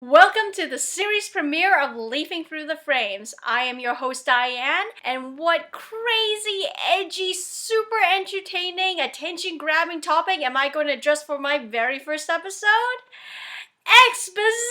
Welcome to the series premiere of Leafing Through the Frames. I am your host Diane, and what crazy, edgy, super entertaining, attention-grabbing topic am I going to address for my very first episode? Exposition!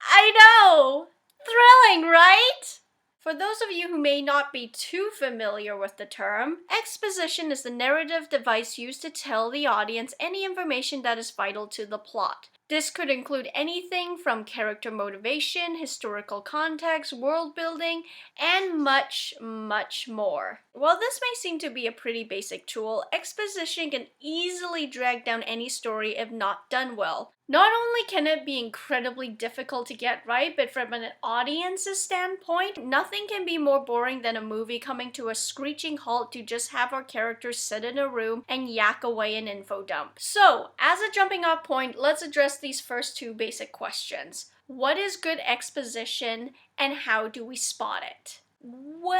I know! Thrilling, right? For those of you who may not be too familiar with the term, exposition is the narrative device used to tell the audience any information that is vital to the plot. This could include anything from character motivation, historical context, world building, and much, much more. While this may seem to be a pretty basic tool, exposition can easily drag down any story if not done well. Not only can it be incredibly difficult to get right, but from an audience's standpoint, nothing can be more boring than a movie coming to a screeching halt to just have our characters sit in a room and yak away an info dump. So, as a jumping off point, let's address these first two basic questions. What is good exposition, and how do we spot it? Well,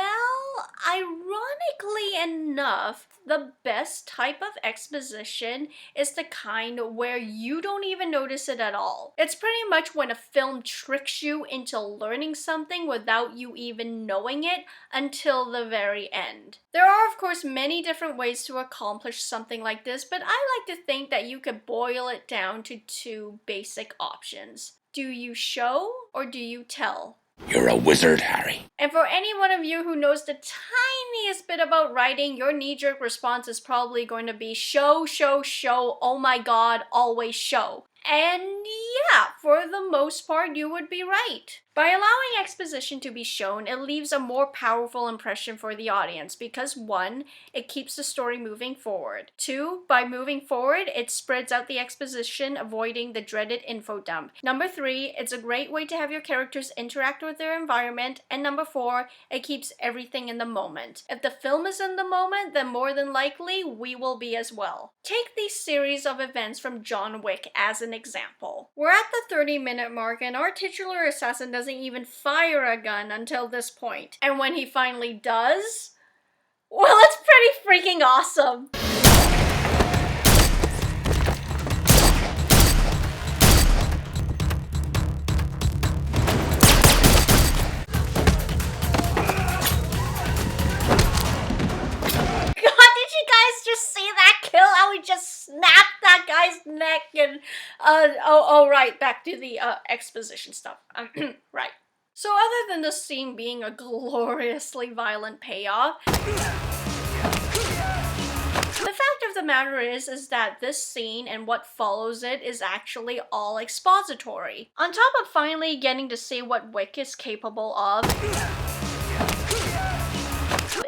ironically enough, the best type of exposition is the kind where you don't even notice it at all. It's pretty much when a film tricks you into learning something without you even knowing it until the very end. There are, of course, many different ways to accomplish something like this, but I like to think that you could boil it down to two basic options. Do you show or do you tell? You're a wizard, Harry. And for any one of you who knows the tiniest bit about writing, your knee-jerk response is probably going to be show, show, show, oh my god, always show. And yeah, for the most part, you would be right. By allowing exposition to be shown, it leaves a more powerful impression for the audience because 1, it keeps the story moving forward. 2, by moving forward, it spreads out the exposition, avoiding the dreaded info dump. 3, it's a great way to have your characters interact with their environment. And 4, it keeps everything in the moment. If the film is in the moment, then more than likely, we will be as well. Take the series of events from John Wick as an example. We're at the 30-minute mark and our titular assassin doesn't even fire a gun until this point. And when he finally does, well, it's pretty freaking awesome. Just snap that guy's neck and right, back to the exposition stuff. Right. So other than the scene being a gloriously violent payoff, the fact of the matter is that this scene and what follows it is actually all expository. On top of finally getting to see what Wick is capable of,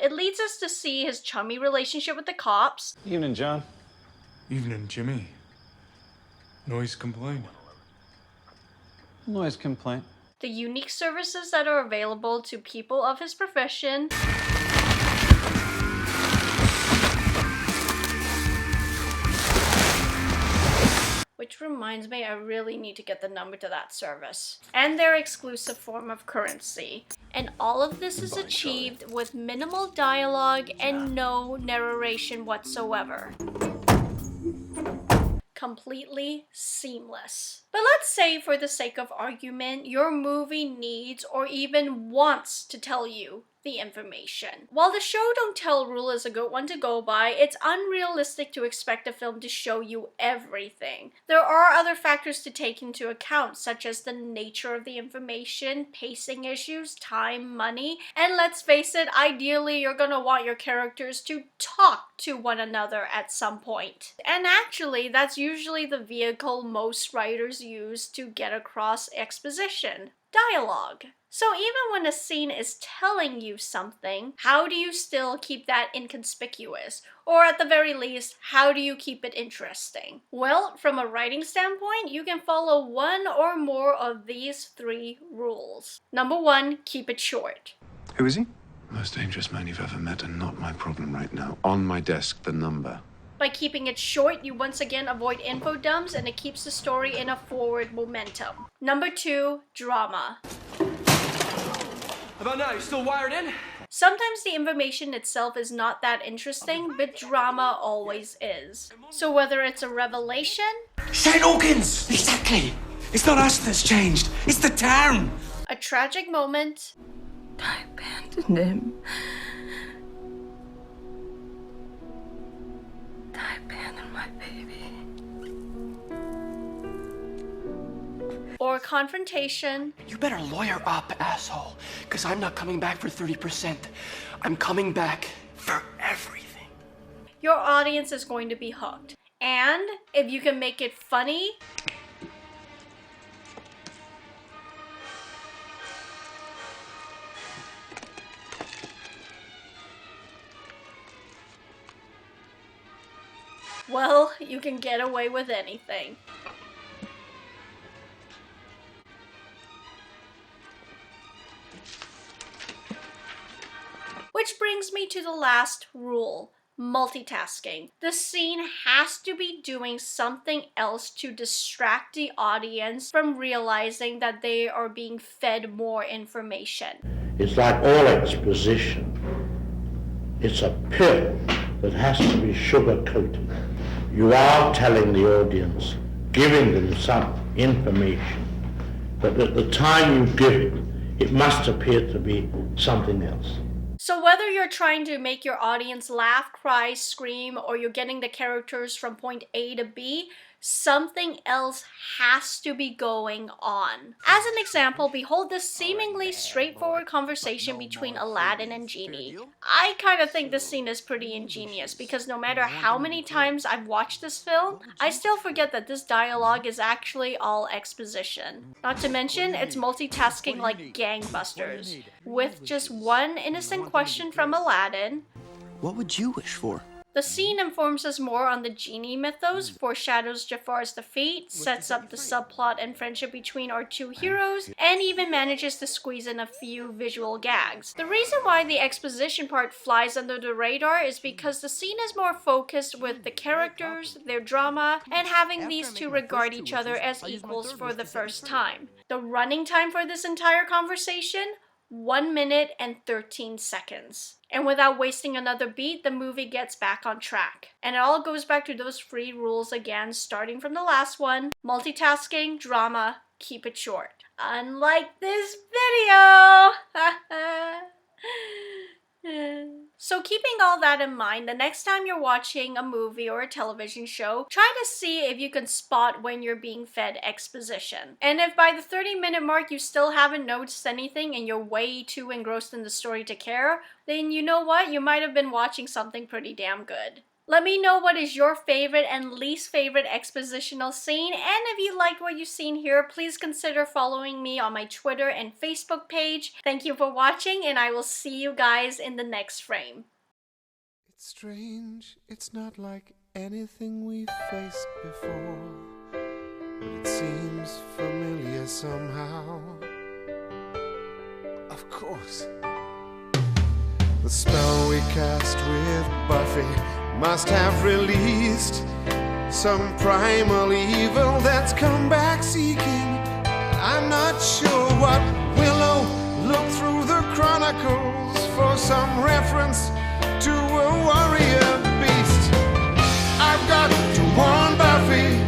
it leads us to see his chummy relationship with the cops. Evening, John. Evening, Jimmy. Noise complaint? Noise complaint. The unique services that are available to people of his profession. Which reminds me, I really need to get the number to that service. And their exclusive form of currency. And all of this is achieved with minimal dialogue and no narration whatsoever. Completely seamless. But let's say, for the sake of argument, your movie needs or even wants to tell you the information. While the show don't tell rule is a good one to go by, it's unrealistic to expect a film to show you everything. There are other factors to take into account, such as the nature of the information, pacing issues, time, money, and let's face it, ideally you're gonna want your characters to talk to one another at some point. And actually, that's usually the vehicle most writers use to get across exposition: dialogue. So even when a scene is telling you something, how do you still keep that inconspicuous? Or at the very least, how do you keep it interesting? Well, from a writing standpoint, you can follow one or more of these 3 rules. 1, keep it short. Who is he? Most dangerous man you've ever met, and not my problem right now. On my desk, the number. By keeping it short, you once again avoid info dumps and it keeps the story in a forward momentum. 2, drama. How about now? You still wired in? Sometimes the information itself is not that interesting, but drama always is. So whether it's a revelation, Shane Hawkins! Exactly! It's not us that's changed, it's the town! a tragic moment, I abandoned him. I abandoned my baby. or confrontation, You better lawyer up, asshole, because I'm not coming back for 30%. I'm coming back for everything. your audience is going to be hooked. And if you can make it funny, well, you can get away with anything. Which brings me to the last rule, multitasking. The scene has to be doing something else to distract the audience from realizing that they are being fed more information. It's like all exposition. It's a pill that has to be sugar-coated. You are telling the audience, giving them some information, but at the time you give it, it must appear to be something else. So whether you're trying to make your audience laugh, cry, scream, or you're getting the characters from point A to B, something else has to be going on. As an example, behold this seemingly straightforward conversation between Aladdin and Genie. I kind of think this scene is pretty ingenious because no matter how many times I've watched this film, I still forget that this dialogue is actually all exposition. Not to mention, it's multitasking like gangbusters. With just one innocent question from Aladdin, What would you wish for? the scene informs us more on the Genie mythos, foreshadows Jafar's defeat, sets up the subplot and friendship between our two heroes, and even manages to squeeze in a few visual gags. The reason why the exposition part flies under the radar is because the scene is more focused with the characters, their drama, and having these two regard each other as equals for the first time. The running time for this entire conversation? 1 minute and 13 seconds. And without wasting another beat, the movie gets back on track. And it all goes back to those 3 rules again, starting from the last one. Multitasking, drama, keep it short. Unlike this video! So keeping all that in mind, the next time you're watching a movie or a television show, try to see if you can spot when you're being fed exposition. And if by the 30-minute mark you still haven't noticed anything and you're way too engrossed in the story to care, then you know what? You might have been watching something pretty damn good. Let me know what is your favorite and least favorite expositional scene, and if you liked what you've seen here, please consider following me on my Twitter and Facebook page. Thank you for watching, and I will see you guys in the next frame. It's strange, it's not like anything we've faced before, but it seems familiar somehow. Of course. The spell we cast with Buffy must have released some primal evil that's come back seeking. I'm not sure what Willow looked through the chronicles for some reference to a warrior beast. I've got to warn Buffy,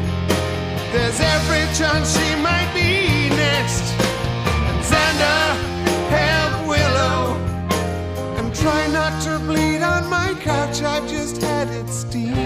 there's every chance she might be next. And Xander, help Willow, and try not to bleed on my couch, I've just had it steamed.